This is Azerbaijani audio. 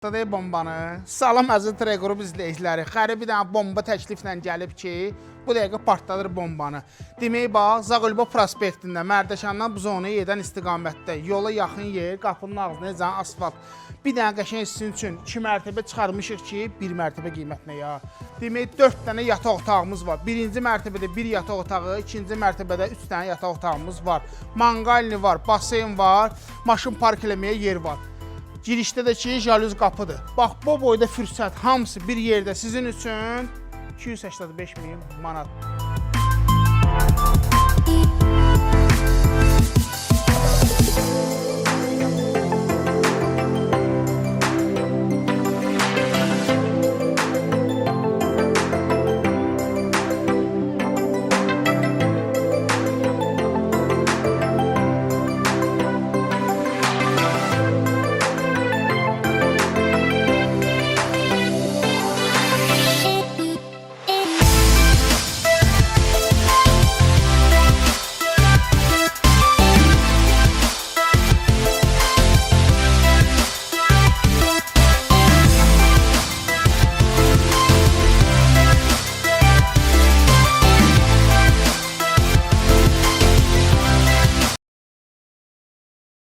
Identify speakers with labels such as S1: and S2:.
S1: Patladı bombanı. Salam əziz Treqrup izləyiciləri. Xəri bir dənə bomba təkliflə gəlib ki, bu dəqiqə partladır bombanı. Demək bax, Zağulba prospektində Mərdəkandan bu zonaya gedən istiqamətdə yola yaxın yer, qapının ağzına necə asfalt. Bir dənə qəşəng sizin üçün 2 mərtəbə çıxarmışıq ki, 1 mərtəbə qiymətinə ya. Demək 4 dənə yataq otağımız var. Birinci mərtəbədə 1 yataq otağı, ikinci mərtəbədə 3 dənə yataq otağımız var. Manqalni var, basen var, maşın park eləməyə yer var. Girişdə də ki, jalüz qapıdır. Bax, bu boyda fürsət hamısı bir yerdə sizin üçün 285 min manat.